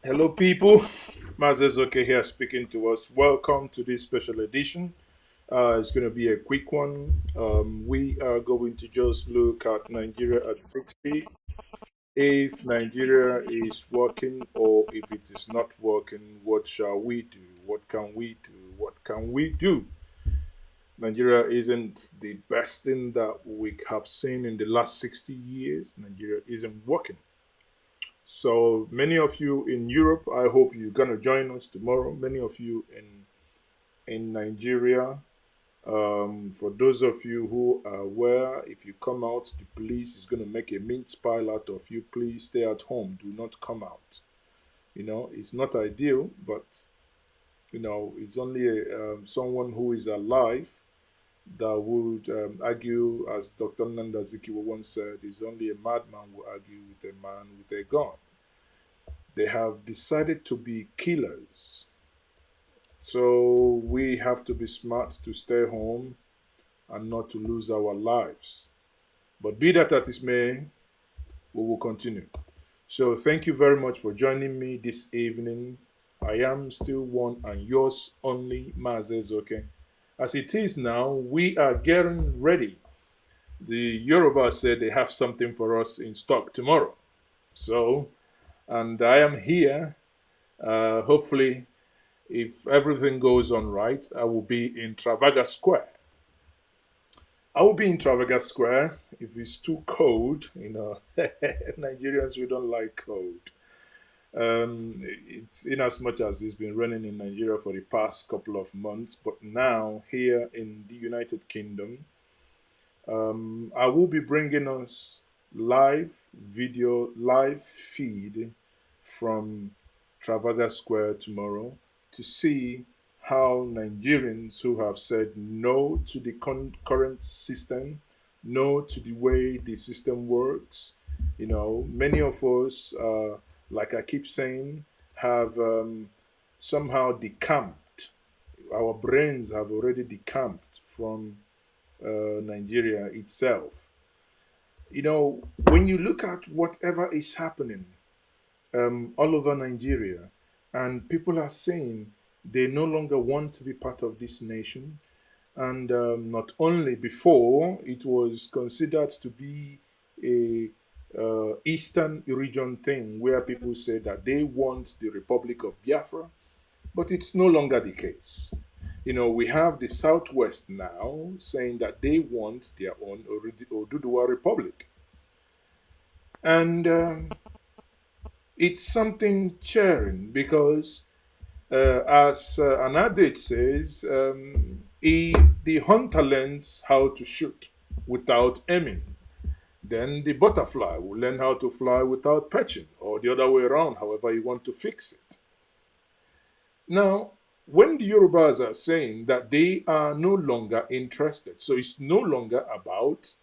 Hello, people. Mazezoke here speaking to us. Welcome to this special edition. It's going to be a quick one. We are going to just look at Nigeria at 60. If Nigeria is working or if it is not working, what shall we do? What can we do? What can we do? Nigeria isn't the best thing that we have seen in the last 60 years. Nigeria isn't working. So many of you in Europe, I hope you're gonna join us tomorrow. Many of you in Nigeria. For those of you who are aware, if you come out, the police is gonna make a mince pile out of you. Please stay at home. Do not come out. It's not ideal, but it's only someone who is alive that would argue, as Dr. Nanda Zikiwa once said, "It's only a madman who argue with a man with a gun." They have decided to be killers. So we have to be smart to stay home and not to lose our lives. But be that as it may, we will continue. So thank you very much for joining me this evening. I am still one and yours only, Mazes, okay? As it is now, we are getting ready. The Yoruba said they have something for us in stock tomorrow. So, and I am here. Hopefully, if everything goes on right, I will be in Trafalgar Square. I will be in Trafalgar Square if it's too cold. Nigerians, we don't like cold. It's in as much as it's been running in Nigeria for the past couple of months, but now here in the United Kingdom, I will be bringing us live video, live feed from Trafalgar Square tomorrow to see how Nigerians who have said no to the current system, no to the way the system works, many of us, like I keep saying, have somehow decamped. Our brains have already decamped from Nigeria itself. When you look at whatever is happening all over Nigeria, and people are saying they no longer want to be part of this nation, and not only before it was considered to be a eastern region thing where people say that they want the Republic of Biafra, but it's no longer the case. We have the Southwest now saying that they want their own Oduduwa Republic. And it's something cheering because, as an adage says, if the hunter learns how to shoot without aiming, then the butterfly will learn how to fly without perching, or the other way around, however you want to fix it. Now, when the Yorubas are saying that they are no longer interested, so it's no longer about,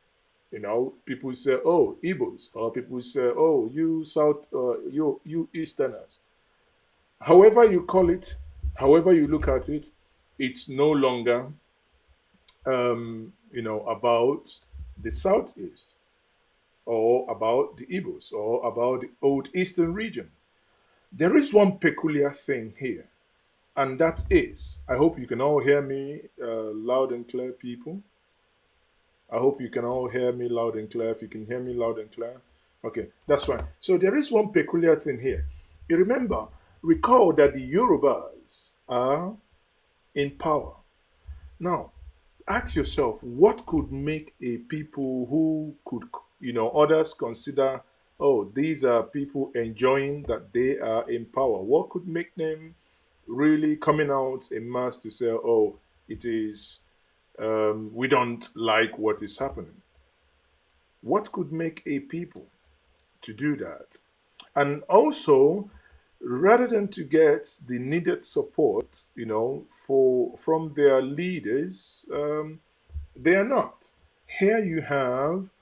people say, oh, Igbos, or people say, oh, you South, you Easterners. However you call it, however you look at it, it's no longer, about the Southeast, or about the Igbos, or about the old Eastern region. There is one peculiar thing here. And that is, I hope you can all hear me loud and clear, people. I hope you can all hear me loud and clear. If you can hear me loud and clear, okay, that's fine. So there is one peculiar thing here. You recall that the Yorubas are in power. Now, ask yourself, what could make a people who could, others consider, oh, these are people enjoying that they are in power? What could make them really coming out in mass to say, oh, it is, we don't like what is happening? What could make a people to do that? And also, rather than to get the needed support, for from their leaders, they are not. Here you have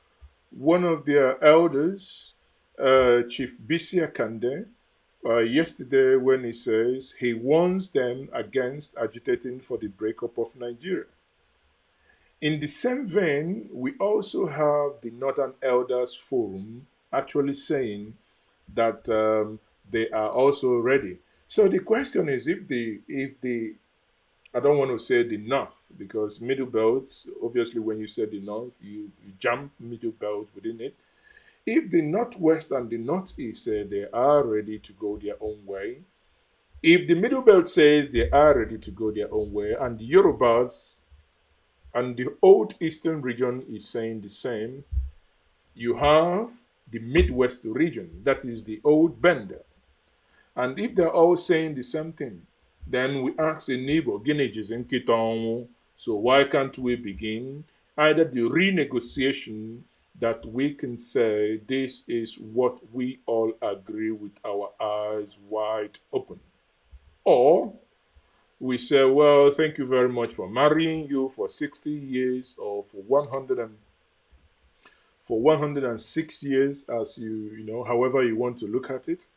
one of their elders, Chief Bisi Akande, yesterday when he says he warns them against agitating for the breakup of Nigeria. In the same vein, we also have the Northern Elders Forum actually saying that they are also ready. So the question is, if the I don't want to say the north, because middle belt, obviously when you say the north, you jump middle belt within it. If the northwest and the northeast say they are ready to go their own way, if the middle belt says they are ready to go their own way, and the Yorubas and the old eastern region is saying the same, you have the midwest region, that is the old bender. And if they're all saying the same thing, then we ask a neighbor, Guineas in Kitongu, so why can't we begin either the renegotiation that we can say this is what we all agree with our eyes wide open? Or we say, well, thank you very much for marrying you for 60 years or for 106 years, as however you want to look at it.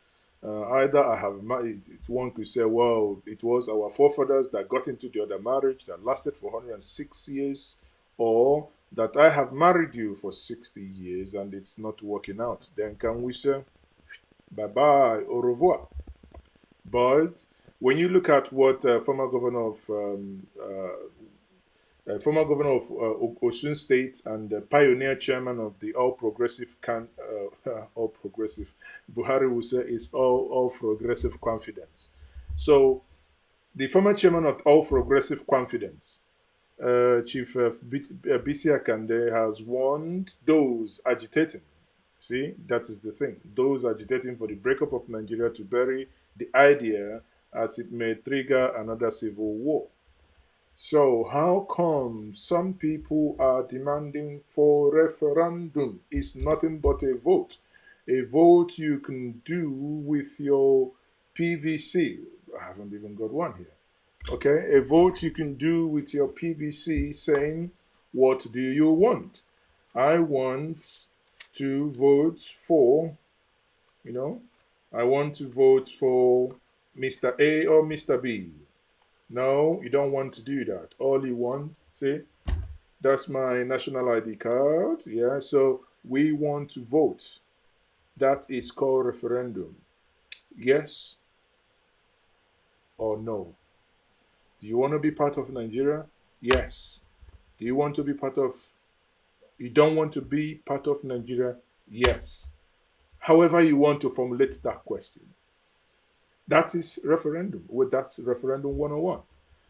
Either I have married, one could say, well, it was our forefathers that got into the other marriage that lasted for 106 years, or that I have married you for 60 years and it's not working out. Then can we say, bye bye, au revoir? But when you look at what former governor of Osun State and the pioneer chairman of the All Progressive All Progressive Buhari will say is all Progressive Confidence. So the former chairman of All Progressive Confidence, Chief Bisi Akande, has warned those agitating. See, that is the thing. Those agitating for the breakup of Nigeria to bury the idea as it may trigger another civil war. So how come some people are demanding for referendum? It's nothing but a vote. A vote you can do with your PVC. I haven't even got one here. Okay, a vote you can do with your PVC saying, what do you want? I want to vote for, you know, I want to vote for Mr. A or Mr. B. No, you don't want to do that. All you want, see, that's my national ID card. Yeah, so we want to vote. That is called referendum. Yes or no? Do you want to be part of Nigeria? Yes. Do you want to be part of, you don't want to be part of Nigeria? Yes. However, you want to formulate that question. That is referendum. Well, that's referendum 101.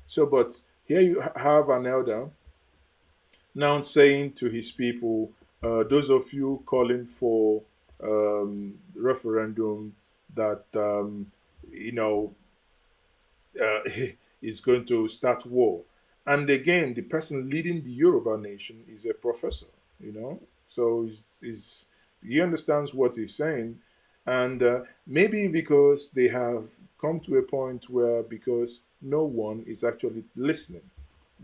So, but here you have an elder now saying to his people, those of you calling for referendum that you know uh, is going to start war. And again, the person leading the Yoruba nation is a professor, so he understands what he's saying. And maybe because they have come to a point where, because no one is actually listening,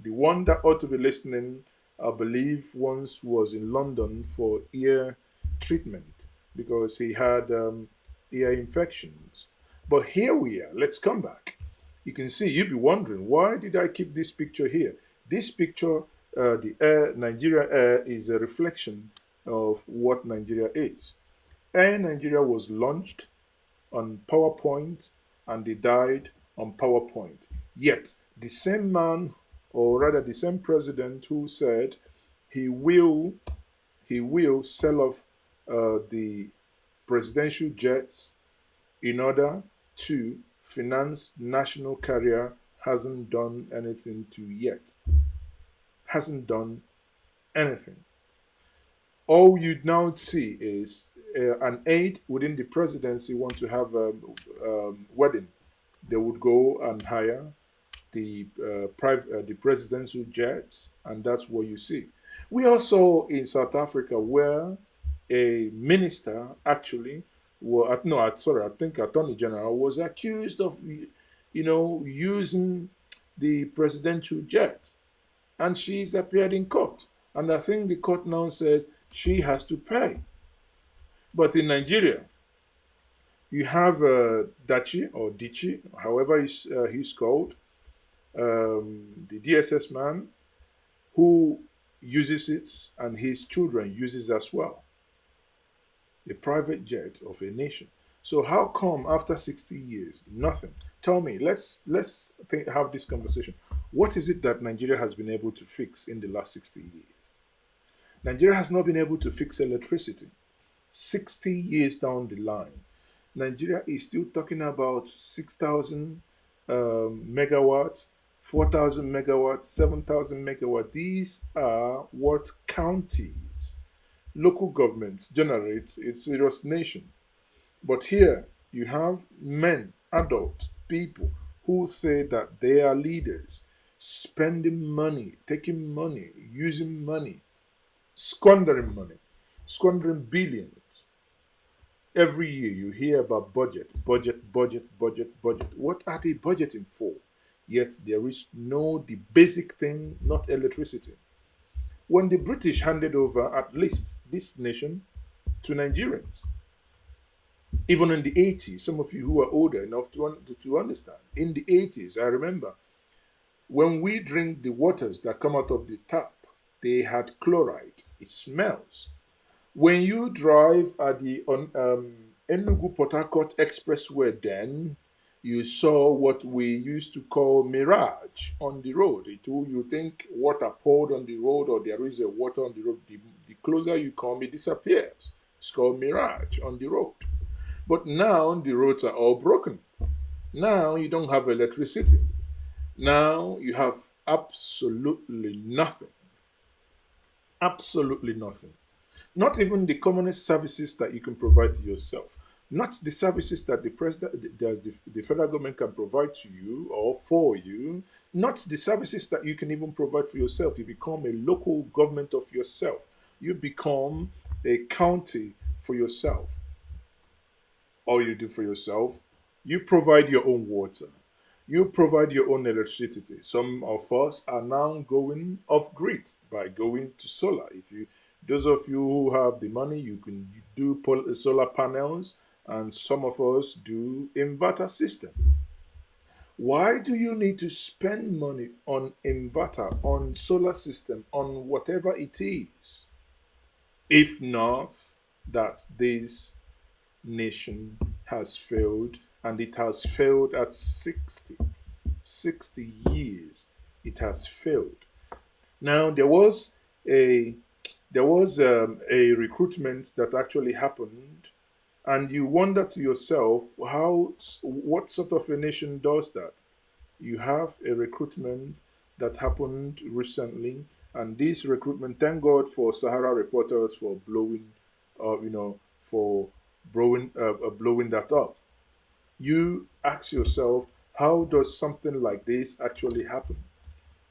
the one that ought to be listening, I believe, once was in London for ear treatment because he had ear infections. But here we are. Let's come back. You can see, you'll be wondering, why did I keep this picture here? This picture, the air, Nigeria Air, is a reflection of what Nigeria is. Air Nigeria was launched on PowerPoint and they died on PowerPoint. Yet, the same man, or rather the same president who said he will sell off the presidential jets in order to finance national carrier hasn't done anything to yet. Hasn't done anything. All you'd now see is an aide within the presidency want to have a wedding. They would go and hire the presidential jet, and that's what you see. We also in South Africa where a minister actually, well, no, sorry, I think Attorney General was accused of, using the presidential jet, and she's appeared in court, and I think the court now says she has to pay. But in Nigeria, you have Dachi or Dichi, however he's called, the DSS man who uses it and his children uses as well. A private jet of a nation. So how come after 60 years, nothing? Tell me, let's have this conversation. What is it that Nigeria has been able to fix in the last 60 years? Nigeria has not been able to fix electricity. 60 years down the line, Nigeria is still talking about 6,000 megawatts, 4,000 megawatts, 7,000 megawatts. These are what counties, local governments generate a serious nation. But here you have men, adult people, who say that they are leaders, spending money, taking money, using money, squandering billions. Every year you hear about budget. What are they budgeting for? Yet there is no the basic thing, not electricity. When the British handed over at least this nation to Nigerians, even in the 80s, some of you who are older enough to understand, in the 80s, I remember when we drink the waters that come out of the tap, they had chloride. It smells. When you drive at the Enugu Port Harcourt Expressway, then you saw what we used to call mirage on the road. You think water poured on the road or there is a water on the road. The closer you come, it disappears. It's called mirage on the road. But now the roads are all broken. Now you don't have electricity. Now you have absolutely nothing. Absolutely nothing. Not even the commonest services that you can provide to yourself. Not the services that the federal government can provide to you or for you. Not the services that you can even provide for yourself. You become a local government of yourself. You become a county for yourself. All you do for yourself, you provide your own water. You provide your own electricity. Some of us are now going off grid by going to solar. If you, those of you who have the money, you can do solar panels, and some of us do inverter system. Why do you need to spend money on inverter, on solar system, on whatever it is, if not that this nation has failed, and it has failed at 60 years. It has failed. Now a there was a recruitment that actually happened, and you wonder to yourself how what sort of a nation does that. You have a recruitment that happened recently, and this recruitment, thank God for Sahara reporters for blowing, for blowing that up. You ask yourself, how does something like this actually happen?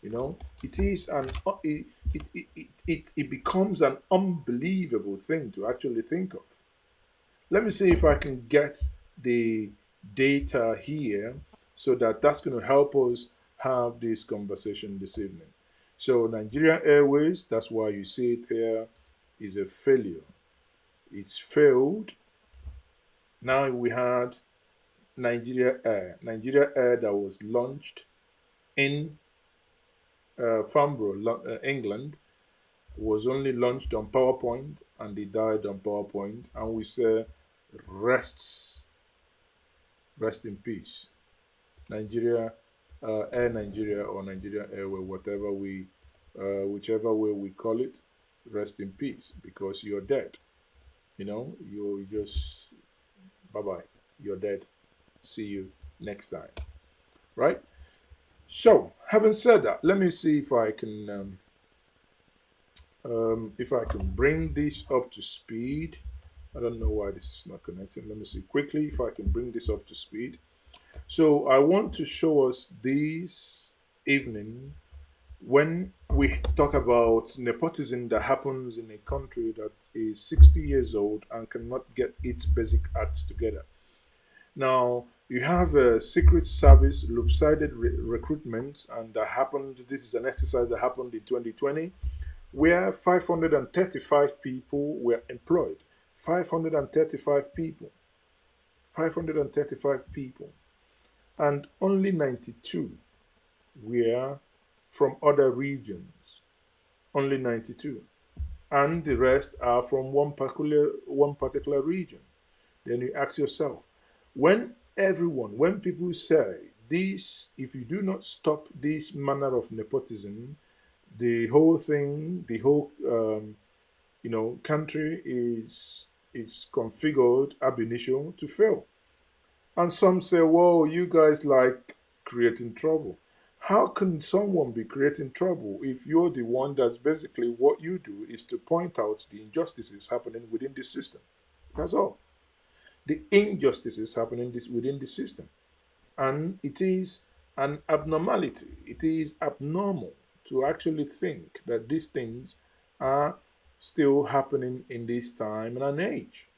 It is an it becomes an unbelievable thing to actually think of. Let me see if I can get the data here so that that's going to help us have this conversation this evening. So Nigerian Airways, that's why you see it here, is a failure. It's failed. Now we had Nigeria Air. Nigeria Air that was launched in Farnborough, England, was only launched on PowerPoint, and they died on PowerPoint. And we say, rest, rest in peace. Nigeria, Air Nigeria or Nigeria Airway, whichever way we call it, rest in peace because you're dead. You just, bye bye, you're dead. See you next time. Right? So, having said that, let me see if I can bring this up to speed. I don't know why this is not connecting. Let me see quickly if I can bring this up to speed. So I want to show us this evening when we talk about nepotism that happens in a country that is 60 years old and cannot get its basic acts together. Now, you have a secret service lopsided recruitment, and that happened. This is an exercise that happened in 2020 where 535 people were employed. 535 people. 535 people. And only 92 were from other regions. Only 92. And the rest are from one particular region. Then you ask yourself, When people say this, if you do not stop this manner of nepotism, the whole thing, the whole country is configured ab initio to fail. And some say, "Whoa, you guys like creating trouble." How can someone be creating trouble if you're the one that's basically what you do is to point out the injustices happening within the system? That's all. The injustices happening within the system. And it is an abnormality. It is abnormal to actually think that these things are still happening in this time and an age.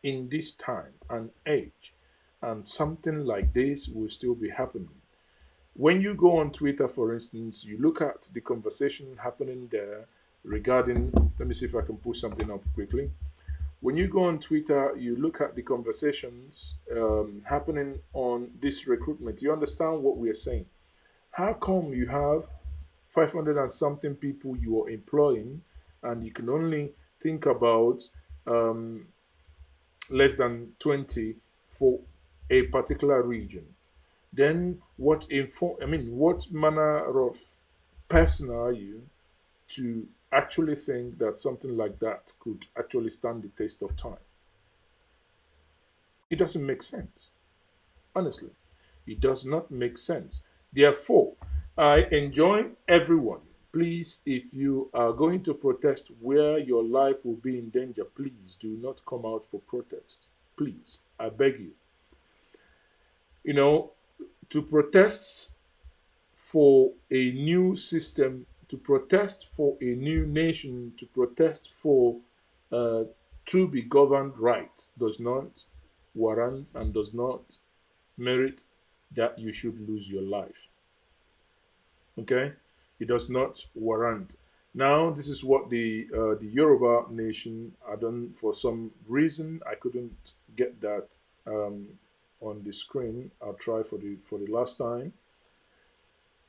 In this time and age. And something like this will still be happening. When you go on Twitter, for instance, you look at the conversation happening there regarding, let me see if I can pull something up quickly. When you go on Twitter, you look at the conversations happening on this recruitment, you understand what we are saying. How come you have 500 and something people you are employing and you can only think about um, less than 20 for a particular region? Then what manner of person are you to actually think that something like that could actually stand the test of time? It doesn't make sense. Honestly, it does not make sense. Therefore, I enjoin everyone. Please, if you are going to protest where your life will be in danger, please do not come out for protest. Please, I beg you. You know, to protest for a new system, to protest for a new nation, to protest for uh, to be governed right does not warrant and does not merit that you should lose your life. Okay, it does not warrant. Now, this is what the Yoruba nation had done. For some reason, I couldn't get that on the screen. I'll try for the last time.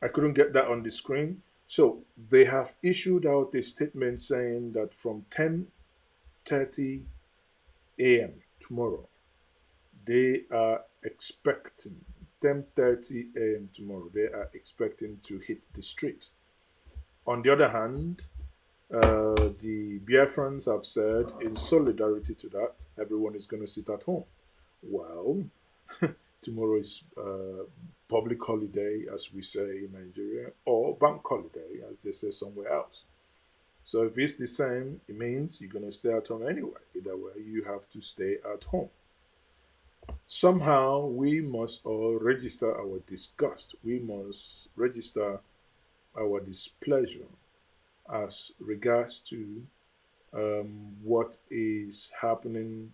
I couldn't get that on the screen. So they have issued out a statement saying that from 10:30 a.m. tomorrow, they are expecting 10:30 a.m. tomorrow. They are expecting to hit the street. On the other hand, the Biafrans have said, in solidarity to that, everyone is going to sit at home. Well, tomorrow is public holiday, as we say in Nigeria, or bank holiday, as they say somewhere else. So if it's the same, it means you're going to stay at home anyway. Either way, you have to stay at home. Somehow, we must all register our disgust. We must register our displeasure as regards to what is happening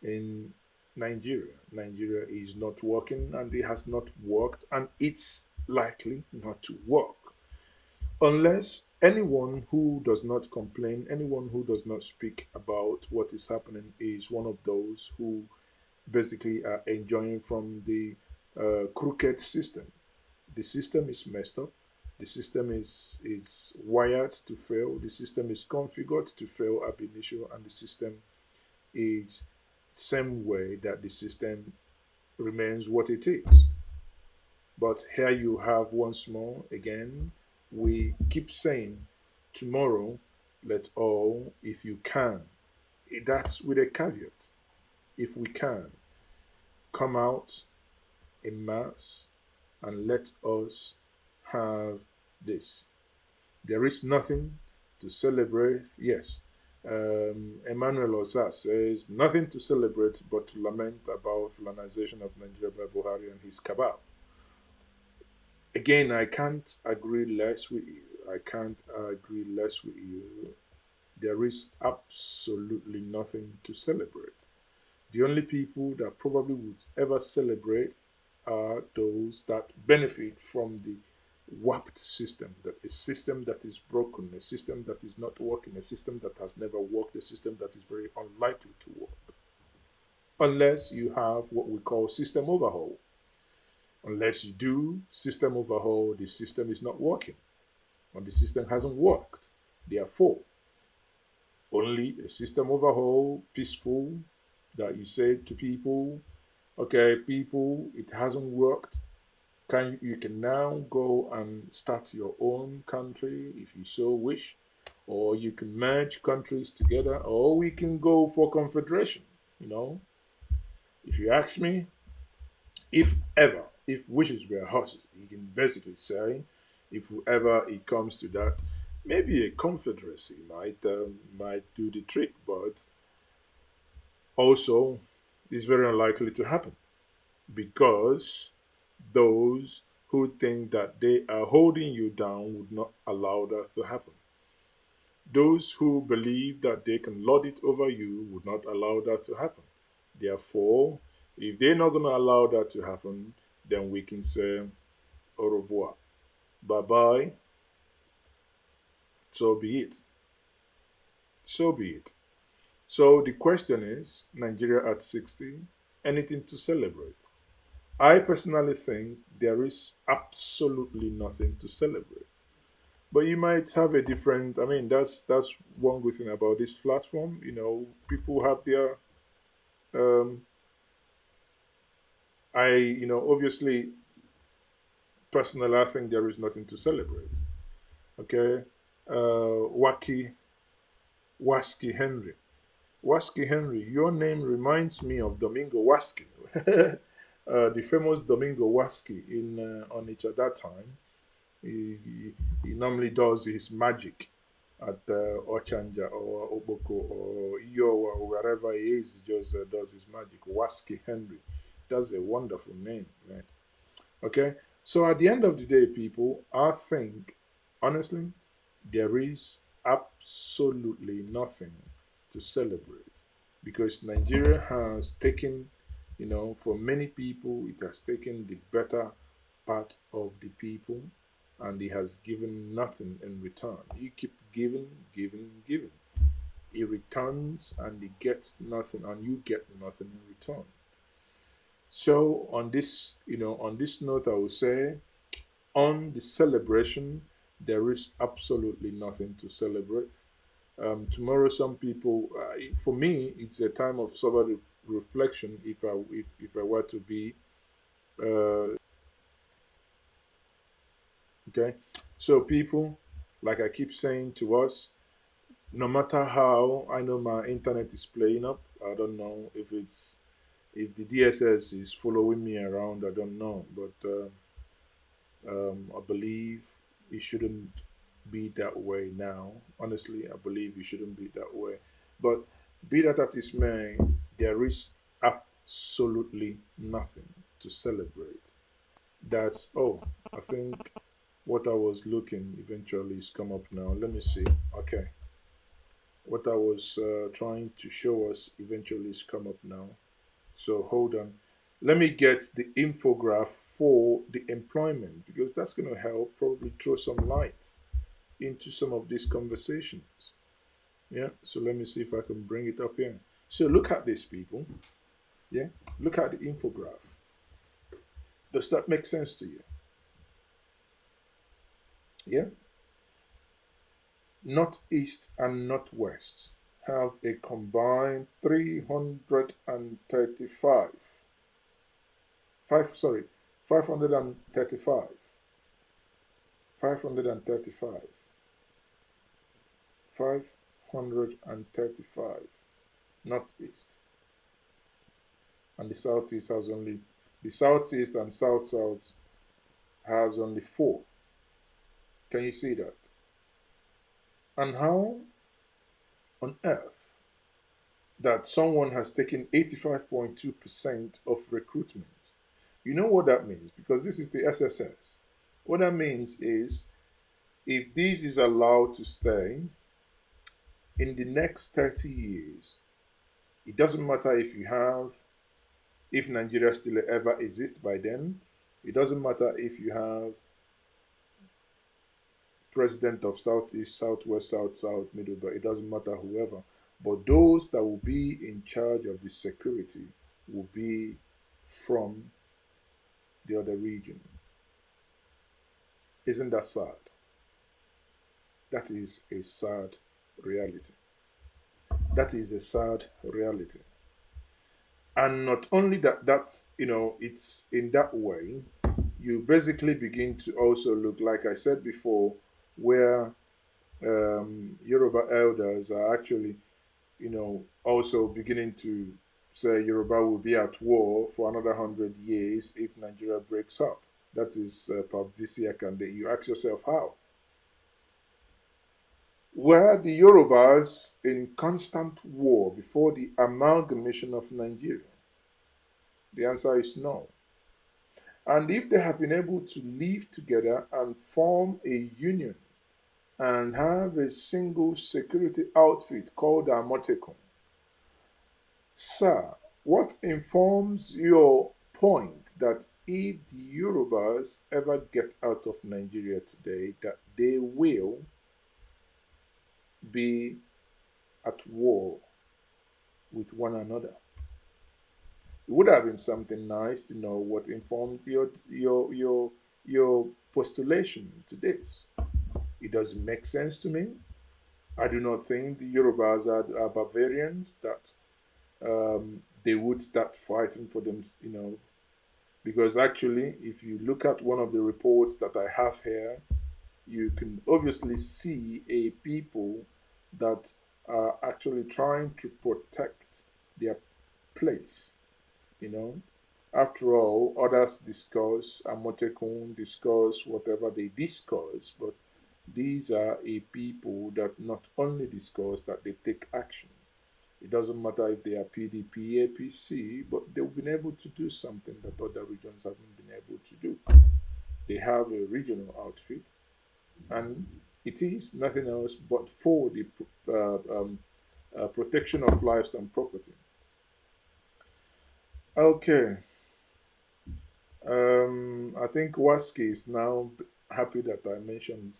in Nigeria. Nigeria is not working and it has not worked and it's likely not to work unless anyone who does not complain, anyone who does not speak about what is happening is one of those who basically are enjoying from the crooked system. The system is messed up. The system is wired to fail. The system is configured to fail ab initio, and the system is same way that the system remains what it is. But here you have once more again, we keep saying tomorrow, let all, if you can, that's with a caveat, if we can, come out in mass and let us have this. There is nothing to celebrate. Yes, Emmanuel Osa says nothing to celebrate but to lament about colonization of Nigeria by Buhari and his cabal. Again, I can't agree less with you. I can't agree less with you. There is absolutely nothing to celebrate. The only people that probably would ever celebrate are those that benefit from the warped system, that a system that is broken, a system that is not working, a system that has never worked, a system that is very unlikely to work. Unless you have what we call system overhaul. Unless you do system overhaul, the system is not working, or the system hasn't worked. Therefore, only a system overhaul, peaceful, that you say to people, Okay, people, it hasn't worked. You can now go and start your own country if you so wish, or you can merge countries together, or we can go for confederation. You know, if you ask me, if ever, if wishes were horses, you can basically say, if ever it comes to that, maybe a confederacy might do the trick, but also it's very unlikely to happen because those who think that they are holding you down would not allow that to happen. Those who believe that they can lord it over you would not allow that to happen. Therefore, if they're not going to allow that to happen, then we can say au revoir. Bye bye. So be it. So be it. So the question is Nigeria at 60, anything to celebrate? I personally think there is absolutely nothing to celebrate. But you might have a different. I mean, that's one good thing about this platform. You know, people have their. Um, obviously, personally, I think there is nothing to celebrate. Okay, Waki Waski Henry. Waski Henry, your name reminds me of Domingo Waski, the famous Domingo Waski in Onitsha at that time. He normally does his magic at Ochanja or Oboko or Iowa or wherever he is. He just does his magic. Waski Henry. That's a wonderful name, man. Okay? So at the end of the day, people, I think, honestly, there is absolutely nothing to celebrate because Nigeria has taken, for many people, it has taken the better part of the people and it has given nothing in return. You keep giving, giving, giving. It returns and it gets nothing and you get nothing in return. So on this note, I will say on the celebration, there is absolutely nothing to celebrate. Tomorrow, some people, for me, it's a time of sober reflection. If I were to be, okay, so people, like I keep saying to us, no matter how I know my internet is playing up, I don't know if the DSS is following me around. I don't know, but I believe it shouldn't be that way now. Honestly, I believe it shouldn't be that way. But be that as it may, there is absolutely nothing to celebrate. That's I think what I was looking eventually is come up now. Let me see. Okay, what I was trying to show us eventually is come up now. So hold on. Let me get the infograph for the employment because that's going to help probably throw some light into some of these conversations. Yeah. So let me see if I can bring it up here. So look at this, people. Yeah. Look at the infograph. Does that make sense to you? Yeah. Northeast and Northwest have a combined 335. 535. 535. 535 Northeast. And the Southeast and South has only 4. Can you see that? And how on earth that someone has taken 85.2% of recruitment? You know what that means? Because this is the SSS. What that means is if this is allowed to stay in the next 30 years, it doesn't matter if Nigeria still ever exists by then, it doesn't matter if you have president of Southeast, Southwest, South, Middle, but it doesn't matter whoever. But those that will be in charge of the security will be from the other region. Isn't that sad? That is a sad reality. That is a sad reality. And not only that, it's in that way, you basically begin to also look, like I said before, where Yoruba elders are actually, also beginning to say Yoruba will be at war for another 100 years if Nigeria breaks up. That is Pavisi Akande. You ask yourself how. Were the Yorubas in constant war before the amalgamation of Nigeria? The answer is no. And if they have been able to live together and form a union and have a single security outfit called Amotekun, sir, what informs your point that if the Yorubas ever get out of Nigeria today, that they will be at war with one another? It would have been something nice to know what informed your postulation to this. It doesn't make sense to me. I do not think the Yorubas are barbarians that they would start fighting for them, because actually, if you look at one of the reports that I have here, you can obviously see a people that are actually trying to protect their place, you know. After all, others discuss, Amotekun discuss whatever they discuss, but these are a people that not only discuss, that they take action. It doesn't matter if they are PDP, APC, but they've been able to do something that other regions haven't been able to do. They have a regional outfit, and it is nothing else but for the protection of lives and property. Okay, I think Waski is now happy that I mentioned.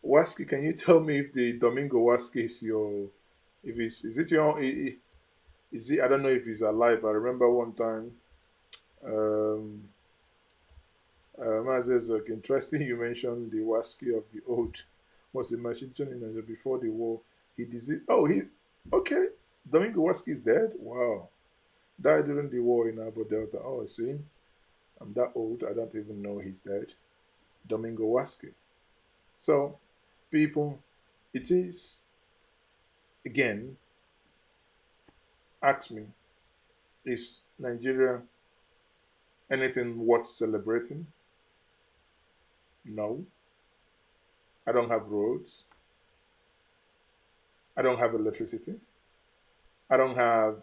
Waski, can you tell me if the Domingo Waski is your, if it's, is it your, is he, I don't know if he's alive. I remember one time, um, Mazes, interesting you mentioned the Waski of the old, was the machine in Nigeria before the war. He did, oh, okay, Domingo Waski is dead? Wow. Died during the war in Abo Delta. Oh, see, I'm that old, I don't even know he's dead. Domingo Waski. So, people, it is, again, ask me, is Nigeria anything worth celebrating? No. I don't have roads. I don't have electricity. I don't have,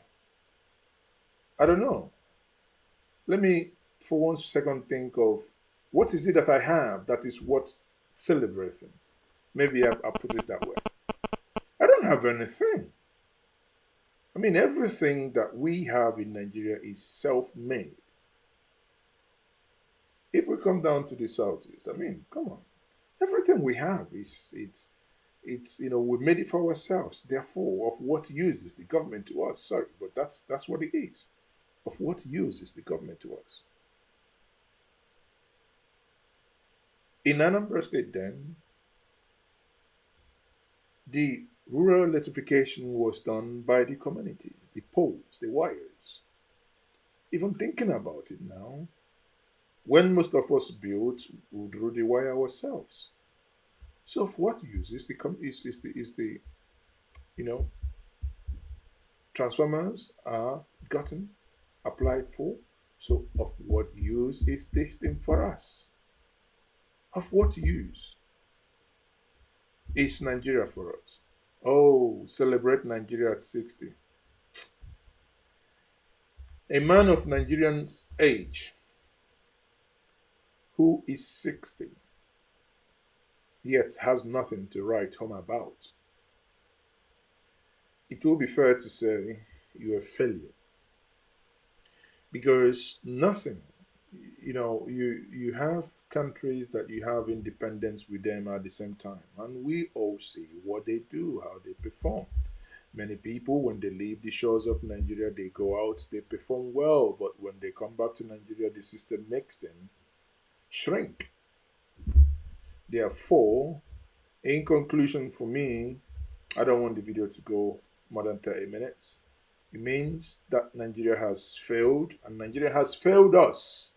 I don't know. Let me, for 1 second, think of what is it that I have that is worth celebrating. Maybe I'll put it that way. I don't have anything. I mean, everything that we have in Nigeria is self made. If we come down to the southeast, I mean, come on. Everything we have it's we made it for ourselves. Therefore, of what use is the government to us? Sorry, but that's what it is. Of what use is the government to us? In Anambra State, then, the rural electrification was done by the communities, the poles, the wires. Even thinking about it now, when most of us built, we drew the wire ourselves. So, of what use is the you know transformers are gotten, applied for? So, of what use is this thing for us? Of what use is Nigeria for us? Oh, celebrate Nigeria at 60. A man of Nigerian's age who is 60 yet has nothing to write home about. It will be fair to say you're a failure because nothing, you have countries that you have independence with them at the same time, and we all see what they do, how they perform. Many people, when they leave the shores of Nigeria, they go out, they perform well, but when they come back to Nigeria, the system makes them shrink. Therefore, in conclusion, for me, I don't want the video to go more than 30 minutes. It means that Nigeria has failed and Nigeria has failed us.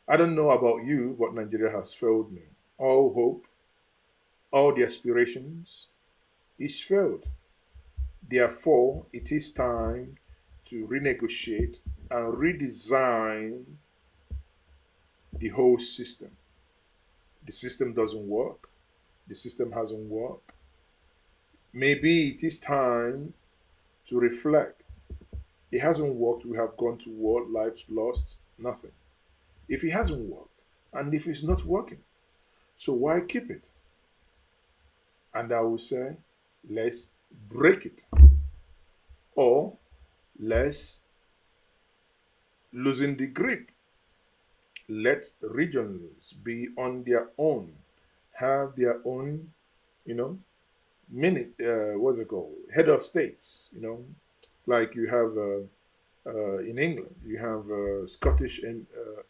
I don't know about you, but Nigeria has failed me. All hope, all the aspirations is failed. Therefore, it is time to renegotiate and redesign the whole system. The system doesn't work. The system hasn't worked. Maybe it is time to reflect. It hasn't worked. We have gone to war, lives lost, nothing. If it hasn't worked, and if it's not working, so why keep it? And I will say, let's break it. Or let's loosen the grip. Let regions be on their own, have their own, you know, what's it called? Head of states, like you have in England, you have Scottish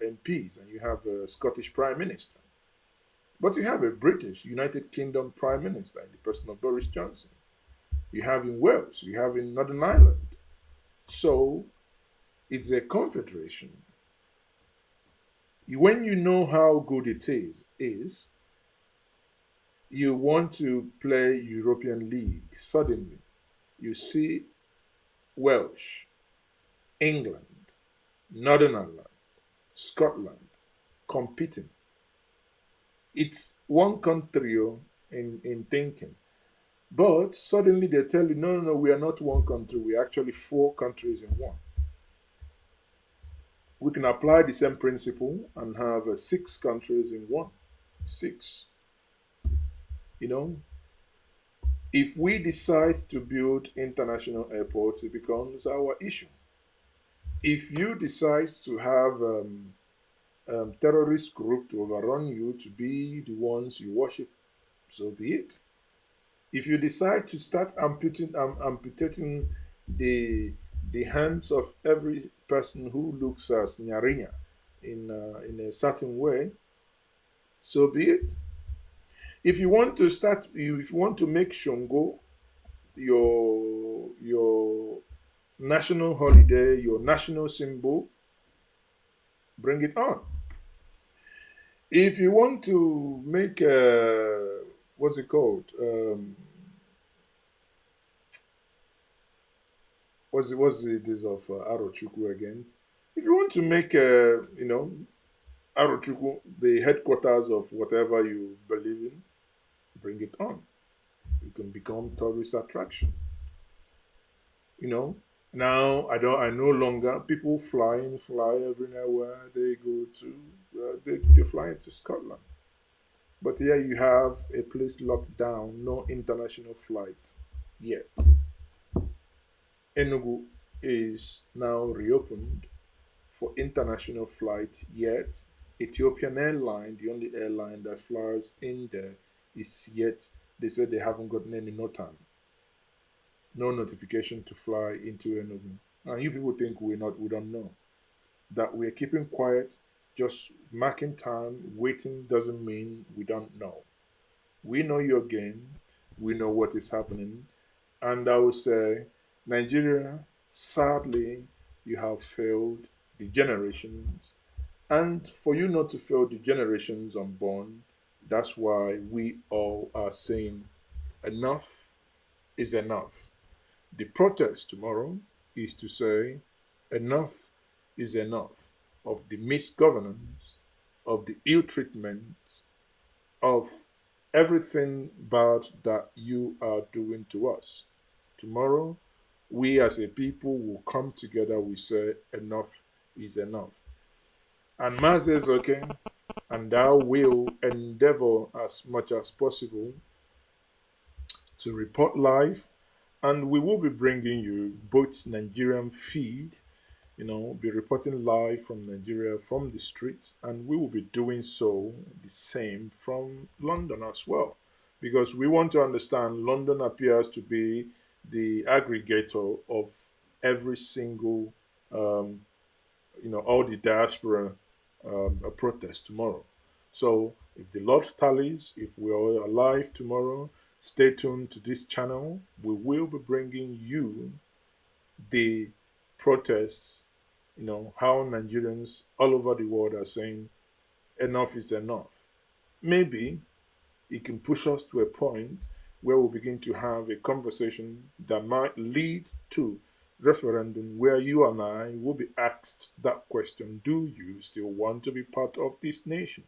MPs and you have a Scottish Prime Minister. But you have a British United Kingdom Prime Minister in the person of Boris Johnson. You have in Wales, you have in Northern Ireland. So it's a confederation. When you know how good it is you want to play European League. Suddenly, you see Welsh, England, Northern Ireland, Scotland competing. It's one country in thinking. But suddenly they tell you, no, no, no, we are not one country. We are actually four countries in one. We can apply the same principle and have six countries in one. Six. You know, if we decide to build international airports, it becomes our issue. If you decide to have terrorist group to overrun you to be the ones you worship, so be it. If you decide to start amputating the the hands of every person who looks as Nyarinya in a certain way, so be it. If you want to start, if you want to make Shongo your national holiday, your national symbol, bring it on. If you want to make what's it called? What's the this of Arochukwu again? If you want to make Arochukwu the headquarters of whatever you believe in, bring it on. You can become tourist attraction. You know. Now I no longer people fly everywhere they go to. They fly into Scotland. But here you have a place locked down, no international flight yet. Enugu is now reopened for international flight, yet Ethiopian airline, the only airline that flies in there, is yet, they said they haven't gotten any NOTAM, no notification to fly into Enugu. And you people think we don't know. That we're keeping quiet, just marking time, waiting doesn't mean we don't know. We know your game. We know what is happening. And I would say, Nigeria, sadly, you have failed the generations. And for you not to fail the generations unborn, that's why we all are saying enough is enough. The protest tomorrow is to say enough is enough of the misgovernance, of the ill treatment, of everything bad that you are doing to us. Tomorrow, we as a people will come together, we say, enough is enough. And Ma says, okay, and thou will endeavor as much as possible to report live, and we will be bringing you both Nigerian feed, be reporting live from Nigeria, from the streets, and we will be doing so the same from London as well. Because we want to understand London appears to be the aggregator of every single, um, all the diaspora protest tomorrow. So if the Lord tallies, if we are alive tomorrow, stay tuned to this channel. We will be bringing you the protests, how Nigerians all over the world are saying enough is enough. Maybe it can push us to a point where we begin to have a conversation that might lead to referendum where you and I will be asked that question: do you still want to be part of this nation?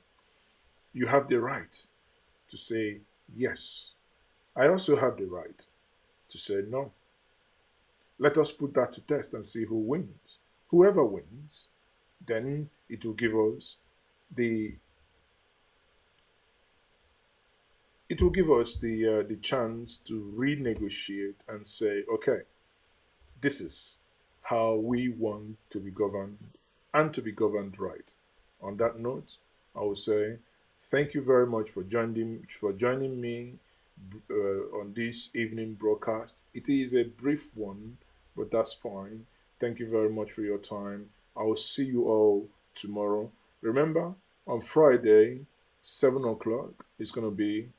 You have the right to say yes. I also have the right to say no. Let us put that to test and see who wins. Whoever wins, then the it will give us the chance to renegotiate and say, okay, this is how we want to be governed and to be governed right. On that note, I will say thank you very much for joining me on this evening broadcast. It is a brief one, but that's fine. Thank you very much for your time. I will see you all tomorrow. Remember, on Friday, 7 o'clock, is going to be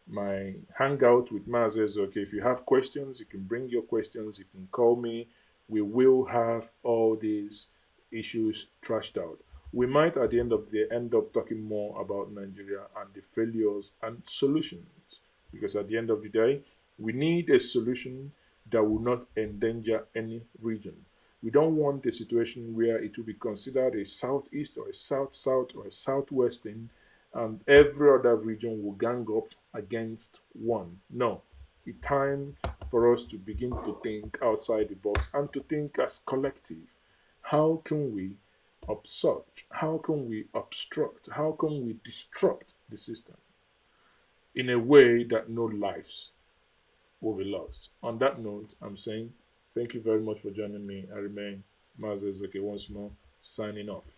my hangout with Mazes. Okay, if you have questions, you can bring your questions. You can call me. We will have all these issues trashed out. We might, at the end of the day, end up talking more about Nigeria and the failures and solutions, because at the end of the day, we need a solution that will not endanger any region. We don't want a situation where it will be considered a southeast or a south-south or a southwest thing, and every other region will gang up against one. No, it's time for us to begin to think outside the box and to think as collective. How can we obstruct? How can we obstruct? How can we disrupt the system in a way that no lives will be lost? On that note, I'm saying thank you very much for joining me. I remain Mazes, okay, once more, signing off.